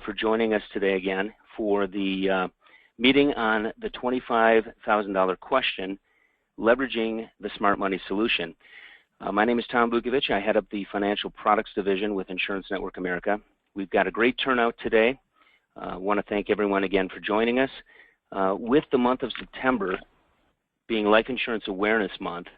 for joining us today again for the meeting on the $25,000 question, leveraging the Smart Money Solution. My name is Tom Vukovic. I head up the Financial Products Division with Insurance Network America. We've got a great turnout today. I want to thank everyone again for joining us. With the month of September being Life Insurance Awareness Month,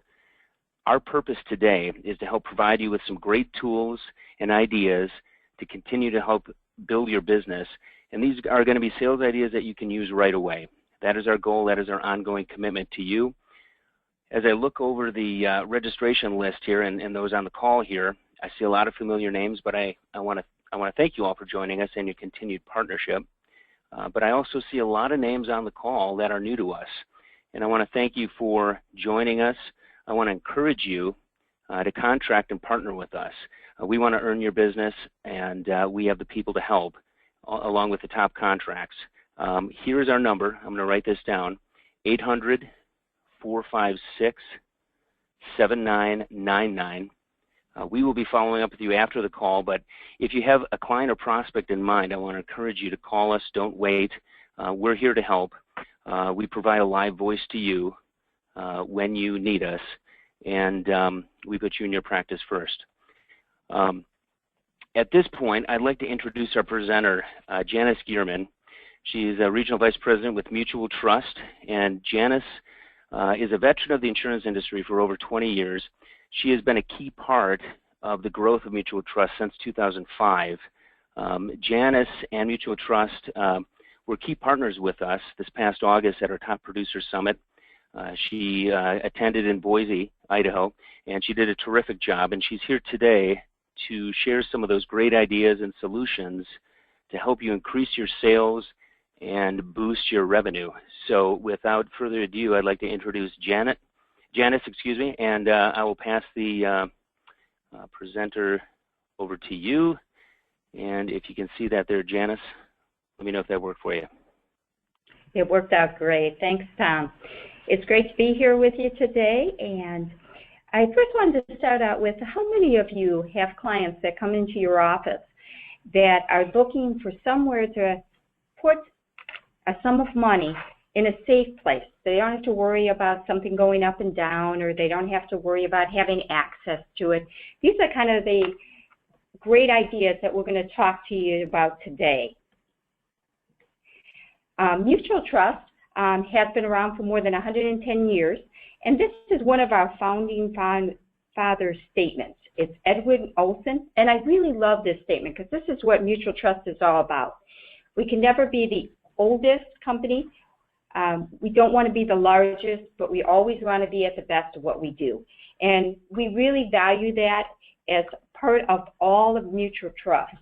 our purpose today is to help provide you with some great tools and ideas to continue to help build your business. And these are going to be sales ideas that you can use right away. That is our goal. That is our ongoing commitment to you. As I look over the registration list here and those on the call here, I see a lot of familiar names, but I want to thank you all for joining us and your continued partnership. But I also see a lot of names on the call that are new to us. And I want to thank you for joining us. I want to encourage you to contract and partner with us. We want to earn your business, and we have the people to help, along with the top contracts. Here's our number. I'm going to write this down: 800-456-7999. We will be following up with you after the call, but if you have a client or prospect in mind, I want to encourage you to call us. Don't wait. We're here to help. We provide a live voice to you when you need us, and we put you in your practice first. At this point, I'd like to introduce our presenter, Janice Gierman. She's a Regional Vice President with Mutual Trust, and Janice is a veteran of the insurance industry for over 20 years. She has been a key part of the growth of Mutual Trust since 2005. Janice and Mutual Trust were key partners with us this past August at our Top Producer Summit. She attended in Boise, Idaho, and she did a terrific job. And she's here today to share some of those great ideas and solutions to help you increase your sales and boost your revenue. So without further ado, I'd like to introduce Janice, and I will pass the presenter over to you. And if you can see that there, Janice, let me know if that worked for you. It worked out great. Thanks, Tom. It's great to be here with you today. And I first wanted to start out with, how many of you have clients that come into your office that are looking for somewhere to put a sum of money in a safe place? They don't have to worry about something going up and down, or they don't have to worry about having access to it. These are kind of the great ideas that we're going to talk to you about today. Mutual Trust has been around for more than 110 years, and this is one of our founding fathers' statements. It's Edwin Olson, and I really love this statement because this is what Mutual Trust is all about. We can never be the oldest company. We don't want to be the largest, but we always want to be at the best of what we do. And we really value that as part of all of Mutual Trust.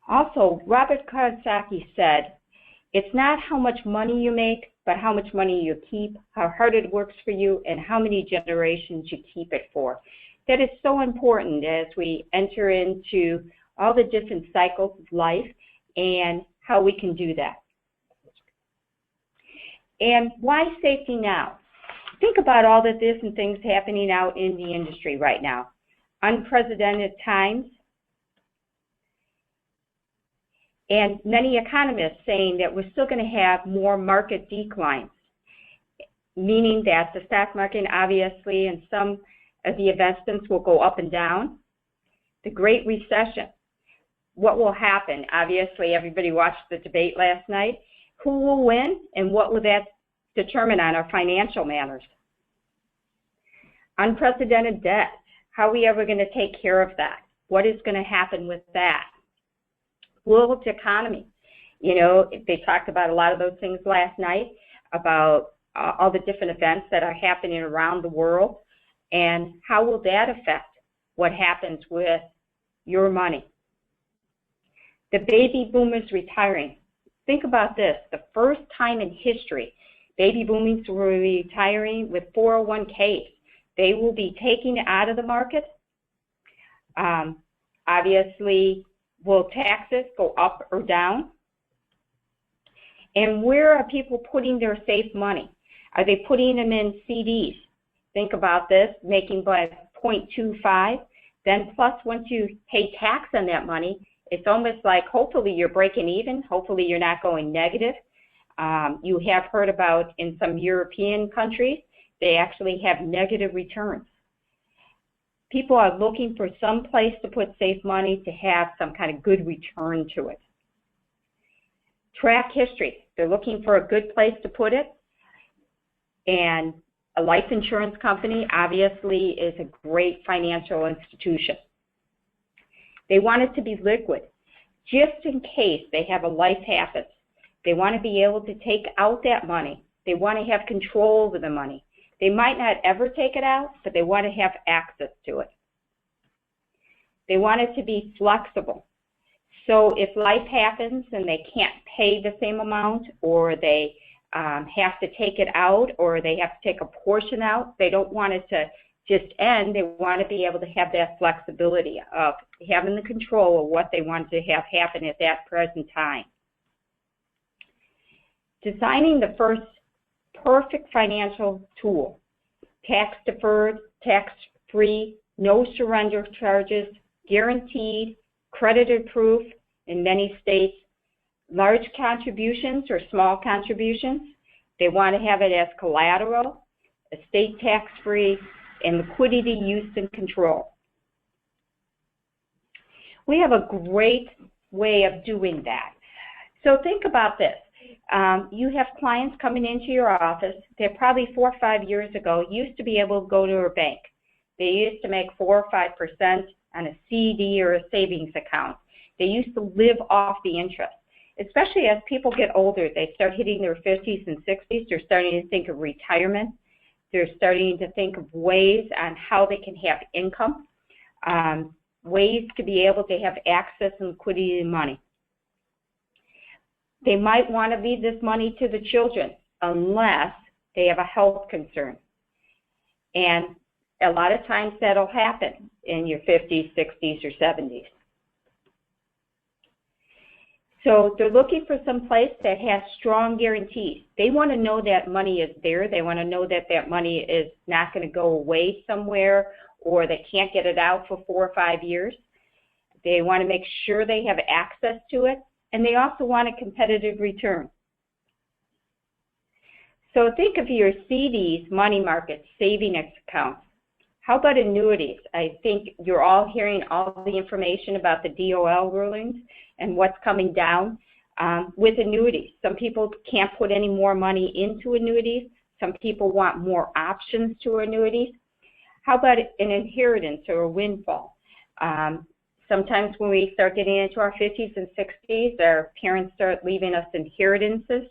Also, Robert Kiyosaki said, it's not how much money you make, but how much money you keep, how hard it works for you, and how many generations you keep it for. That is so important as we enter into all the different cycles of life and how we can do that. And why safety now? Think about all the different things happening out in the industry right now. Unprecedented times, and many economists saying that we're still going to have more market declines, meaning that the stock market obviously and some of the investments will go up and down. The Great Recession, what will happen? Obviously, everybody watched the debate last night. Who will win, and what will that determine on our financial matters? Unprecedented debt. How are we ever going to take care of that? What is going to happen with that? World economy. You know, they talked about a lot of those things last night, about all the different events that are happening around the world, and how will that affect what happens with your money? The baby boomers retiring. Think about this, the first time in history, baby boomers were retiring with 401ks. They will be taking it out of the market. Obviously, will taxes go up or down? And where are people putting their safe money? Are they putting them in CDs? Think about this, making by 0.25. Then plus once you pay tax on that money, it's almost like hopefully you're breaking even, hopefully you're not going negative. You have heard about in some European countries, they actually have negative returns. People are looking for some place to put safe money to have some kind of good return to it. Track history. They're looking for a good place to put it. And a life insurance company obviously is a great financial institution. They want it to be liquid. Just in case they have a life happens, they want to be able to take out that money. They want to have control over the money. They might not ever take it out, but they want to have access to it. They want it to be flexible. So if life happens and they can't pay the same amount, or they have to take it out, or they have to take a portion out, they don't want it to just end. They want to be able to have that flexibility of having the control of what they want to have happen at that present time. Designing the first perfect financial tool, tax deferred, tax free, no surrender charges, guaranteed, credited proof in many states, large contributions or small contributions. They want to have it as collateral, estate tax free, and liquidity use and control. We have a great way of doing that. So think about this. You have clients coming into your office that probably 4 or 5 years ago used to be able to go to a bank. They used to make 4 or 5% on a CD or a savings account. They used to live off the interest. Especially as people get older, they start hitting their 50s and 60s, they're starting to think of retirement. They're starting to think of ways on how they can have income, ways to be able to have access and liquidity and money. They might want to leave this money to the children unless they have a health concern. And a lot of times that'll happen in your 50s, 60s, or 70s. So they're looking for some place that has strong guarantees. They want to know that money is there. They want to know that that money is not going to go away somewhere, or they can't get it out for 4 or 5 years. They want to make sure they have access to it, and they also want a competitive return. So think of your CDs, money markets, savings accounts. How about annuities? I think you're all hearing all the information about the DOL rulings and what's coming down with annuities. Some people can't put any more money into annuities. Some people want more options to annuities. How about an inheritance or a windfall? Sometimes when we start getting into our 50s and 60s, our parents start leaving us inheritances,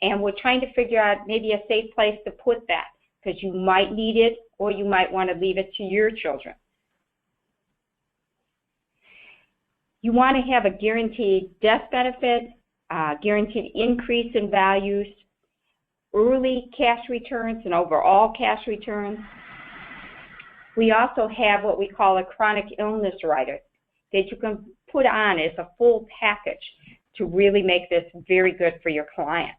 and we're trying to figure out maybe a safe place to put that, because you might need it or you might want to leave it to your children. You want to have a guaranteed death benefit, guaranteed increase in values, early cash returns and overall cash returns. We also have what we call a chronic illness rider that you can put on as a full package to really make this very good for your client.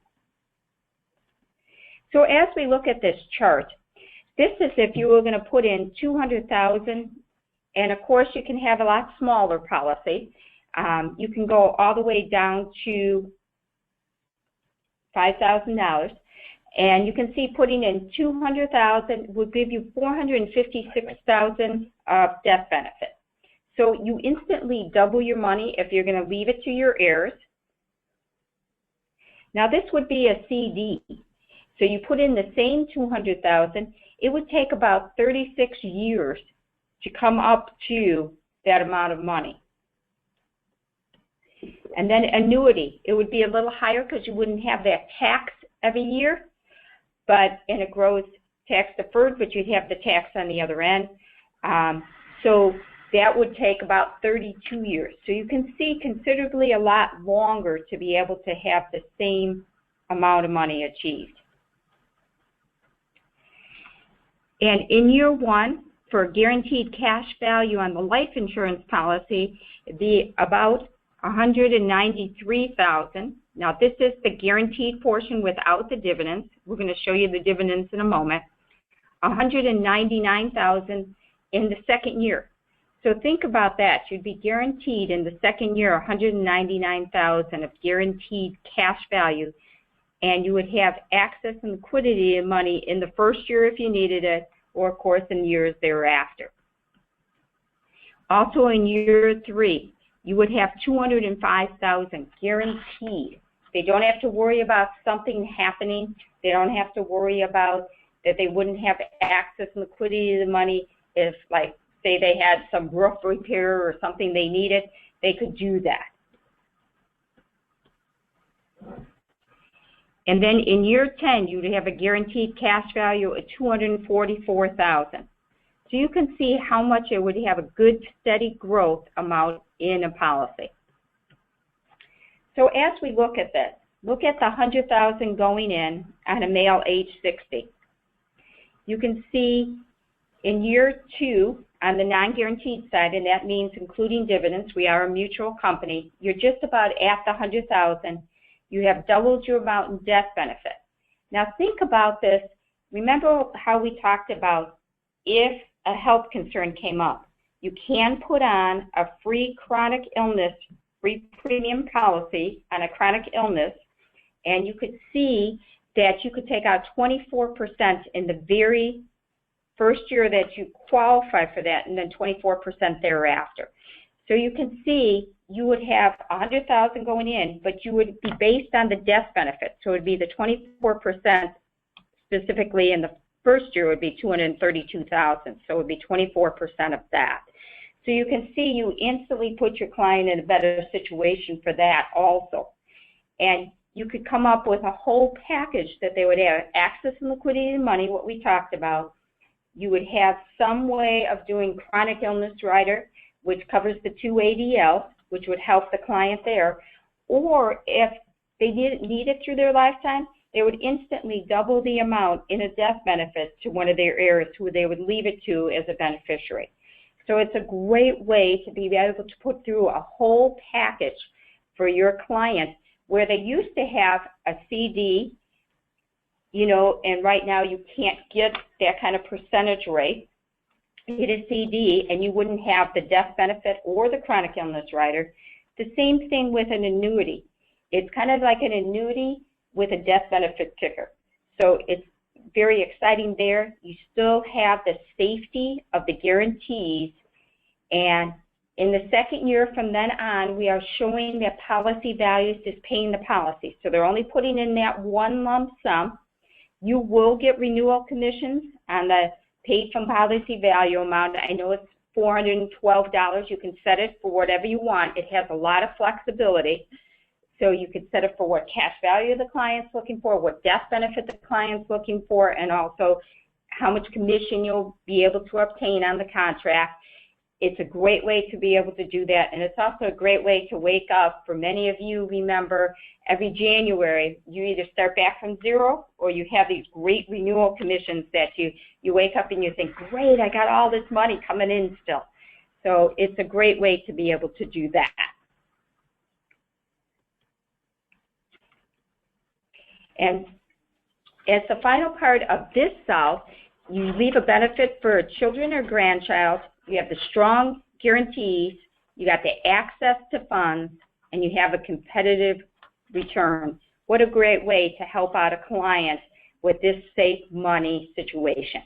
So as we look at this chart, this is if you were going to put in $200,000, and of course you can have a lot smaller policy. You can go all the way down to $5,000, and you can see putting in $200,000 will give you $456,000 of death benefit. So you instantly double your money if you're going to leave it to your heirs. Now this would be a CD. So you put in the same $200,000. It would take about 36 years to come up to that amount of money. And then annuity, it would be a little higher because you wouldn't have that tax every year, and it grows tax deferred, but you'd have the tax on the other end. So that would take about 32 years. So you can see considerably a lot longer to be able to have the same amount of money achieved. And in year one, for guaranteed cash value on the life insurance policy, it'd be about $193,000. Now this is the guaranteed portion without the dividends. We're going to show you the dividends in a moment. $199,000 in the second year. So think about that. You'd be guaranteed in the second year $199,000 of guaranteed cash value, and you would have access and liquidity of money in the first year if you needed it, or of course in years thereafter. Also in year 3, you would have $205,000 guaranteed. They don't have to worry about something happening. They don't have to worry about that they wouldn't have access and liquidity to the money if, like, say they had some roof repair or something they needed. They could do that. And then in year 10, you would have a guaranteed cash value of $244,000. So you can see how much it would have a good steady growth amount in a policy. So as we look at this, look at the $100,000 going in on a male age 60. You can see in year 2 on the non-guaranteed side, and that means including dividends, we are a mutual company, you're just about at the $100,000. You have doubled your amount in death benefit. Now think about this. Remember how we talked about if a health concern came up, you can put on a free chronic illness, free premium policy on a chronic illness, and you could see that you could take out 24% in the very first year that you qualify for that, and then 24% thereafter. So you can see you would have $100,000 going in, but you would be based on the death benefit. So it would be the 24% specifically in the first year would be $232,000. So it would be 24% of that. So you can see you instantly put your client in a better situation for that also. And you could come up with a whole package that they would have access and liquidity to money, what we talked about. You would have some way of doing chronic illness rider, which covers the 2 ADL, which would help the client there. Or if they didn't need it through their lifetime, they would instantly double the amount in a death benefit to one of their heirs who they would leave it to as a beneficiary. So it's a great way to be able to put through a whole package for your client where they used to have a CD, you know, and right now you can't get that kind of percentage rate. You get a CD and you wouldn't have the death benefit or the chronic illness rider. The same thing with an annuity. It's kind of like an annuity with a death benefit ticker. So it's very exciting there. You still have the safety of the guarantees, and in the second year from then on, we are showing that policy values is paying the policy. So they're only putting in that one lump sum. You will get renewal commissions on the paid from policy value amount. I know it's $412. You can set it for whatever you want. It has a lot of flexibility. So you could set it for what cash value the client's looking for, what death benefit the client's looking for, and also how much commission you'll be able to obtain on the contract. It's a great way to be able to do that, and it's also a great way to wake up. For many of you, remember, every January, you either start back from zero or you have these great renewal commissions that you wake up and you think, great, I got all this money coming in still. So it's a great way to be able to do that. And as the final part of this solve, you leave a benefit for a children or grandchild, you have the strong guarantees, you got the access to funds, and you have a competitive return. What a great way to help out a client with this safe money situation.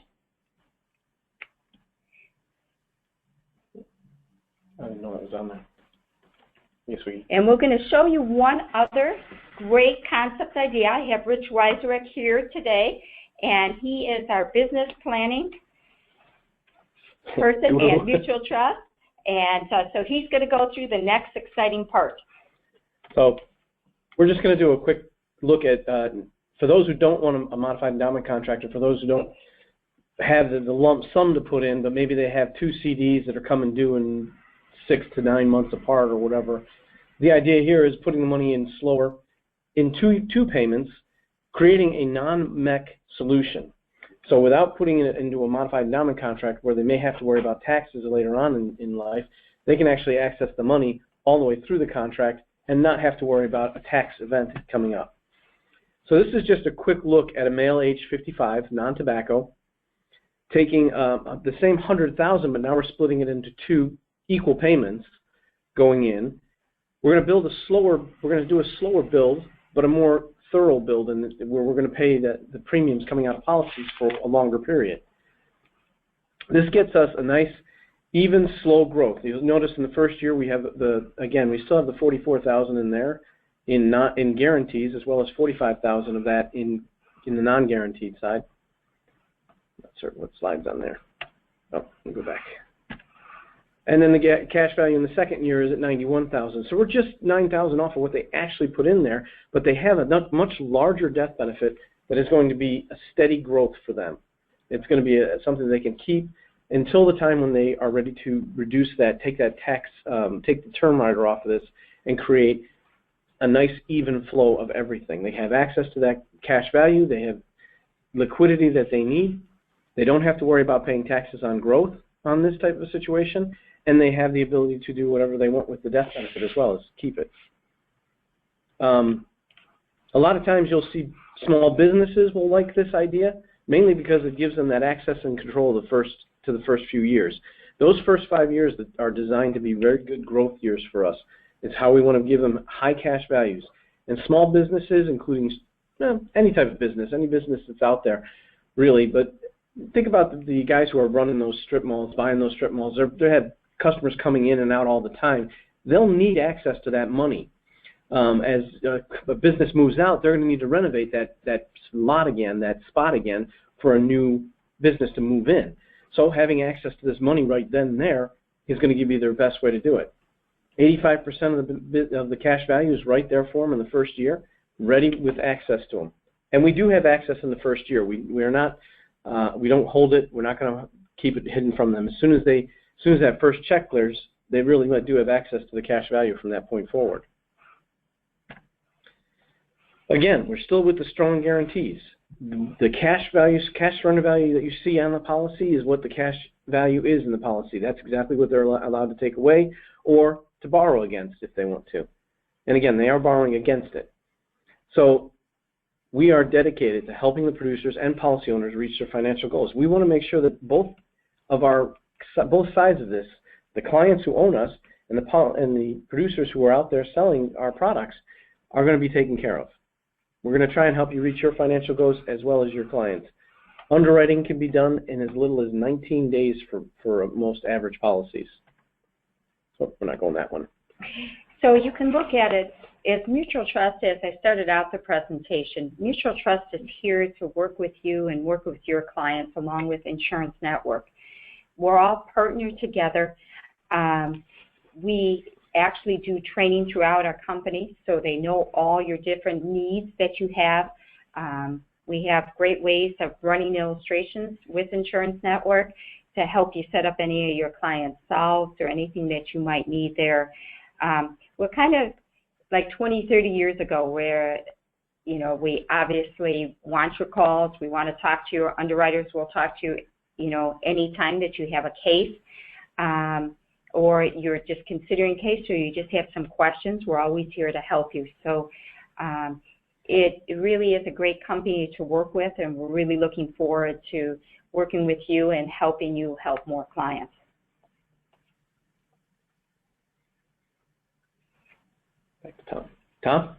I didn't know it was on there. Yes, and we're going to show you one other great concept idea. I have Rich Weiserek here today, and he is our business planning person and mutual trust, and so he's going to go through the next exciting part. So we're just going to do a quick look at, for those who don't want a modified endowment contract, or for those who don't have the lump sum to put in, but maybe they have 2 CDs that are coming due in 6 to 9 months apart or whatever. The idea here is putting the money in slower, in two payments, creating a non-MEC solution. So without putting it into a modified endowment contract where they may have to worry about taxes later on in life, they can actually access the money all the way through the contract and not have to worry about a tax event coming up. So this is just a quick look at a male age 55, non-tobacco, taking the same $100,000, but now we're splitting it into 2 equal payments going in. We're going to do a slower build, but a more thorough build, and where we're going to pay the premiums coming out of policies for a longer period. This gets us a nice, even, slow growth. You'll notice in the first year we have we still have the $44,000 in there in guarantees, as well as $45,000 of that in the non-guaranteed side. Not certain what slide's on there. Oh, let me go back. And then the cash value in the second year is at $91,000. So we're just $9,000 off of what they actually put in there, but they have a much larger death benefit that is going to be a steady growth for them. It's going to be something they can keep until the time when they are ready to reduce that, take that tax, take the term rider off of this, and create a nice even flow of everything. They have access to that cash value. They have liquidity that they need. They don't have to worry about paying taxes on growth on this type of situation, and they have the ability to do whatever they want with the death benefit as well as keep it. A lot of times you'll see small businesses will like this idea, mainly because it gives them that access and control of the first few years. Those first 5 years that are designed to be very good growth years for us. It's how we want to give them high cash values. And small businesses, including any type of business, any business that's out there, really. But think about the guys who are running those strip malls, buying those strip malls. They have customers coming in and out all the time. They'll need access to that money. As a business moves out, they're going to need to renovate that lot again, that spot again, for a new business to move in. So having access to this money right then and there is going to give you their best way to do it. 85% of the cash value is right there for them in the first year, ready with access to them. And we do have access in the first year. We are not, we don't hold it. We're not going to keep it hidden from them. As soon as that first check clears, they really do have access to the cash value from that point forward. Again, we're still with the strong guarantees. The cash surrender value that you see on the policy is what the cash value is in the policy. That's exactly what they're allowed to take away or to borrow against if they want to. And again, they are borrowing against it. So we are dedicated to helping the producers and policy owners reach their financial goals. We want to make sure that both sides of this, the clients who own us and the producers who are out there selling our products, are going to be taken care of. We're going to try and help you reach your financial goals as well as your clients. Underwriting can be done in as little as 19 days for most average policies. So we're not going that one. So you can look at it as Mutual Trust, as I started out the presentation. Mutual Trust is here to work with you and work with your clients along with Insurance Network. We're all partnered together. We actually do training throughout our company so they know all your different needs that you have. We have great ways of running illustrations with Insurance Network to help you set up any of your clients' solves or anything that you might need there. We're kind of like 20, 30 years ago where, you know, we obviously want your calls. We want to talk to your underwriters. We'll talk to you, you know, anytime that you have a case or you're just considering a case or you just have some questions. We're always here to help you. So it really is a great company to work with, and we're really looking forward to working with you and helping you help more clients. Back to Tom. Tom?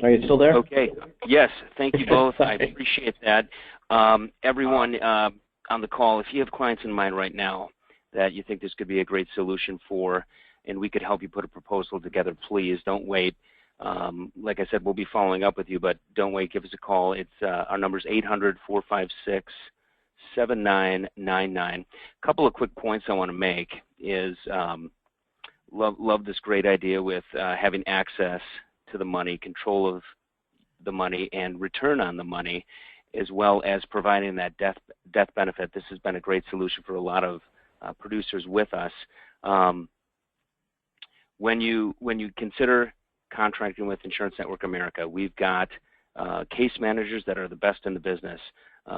Are you still there? Okay. Yes. Thank you both. I appreciate that. Everyone on the call, if you have clients in mind right now that you think this could be a great solution for and we could help you put a proposal together, please don't wait. Like I said, we'll be following up with you, but don't wait. Give us a call. It's our number is 800-456-7999. A couple of quick points I want to make is love this great idea with having access to the money, control of the money, and return on the money, as well as providing that death benefit. This has been a great solution for a lot of producers with us. When you consider contracting with Insurance Network America, we've got case managers that are the best in the business.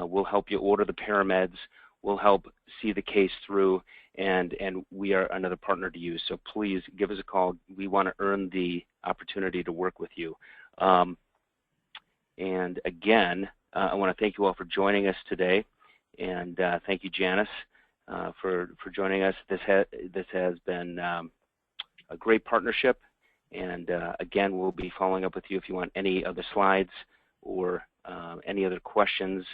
We'll help you order the parameds. We'll help see the case through, and we are another partner to you. So please give us a call. We want to earn the opportunity to work with you. And again, I want to thank you all for joining us today, and thank you, Janice. for joining us. This has been a great partnership, and again, we'll be following up with you if you want any other slides or any other questions.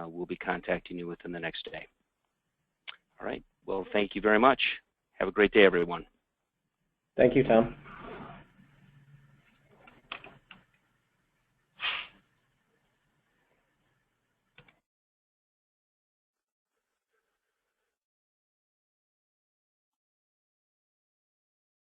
We'll be contacting you within the next day. All right. Well, thank you very much. Have a great day, everyone. Thank you, Tom.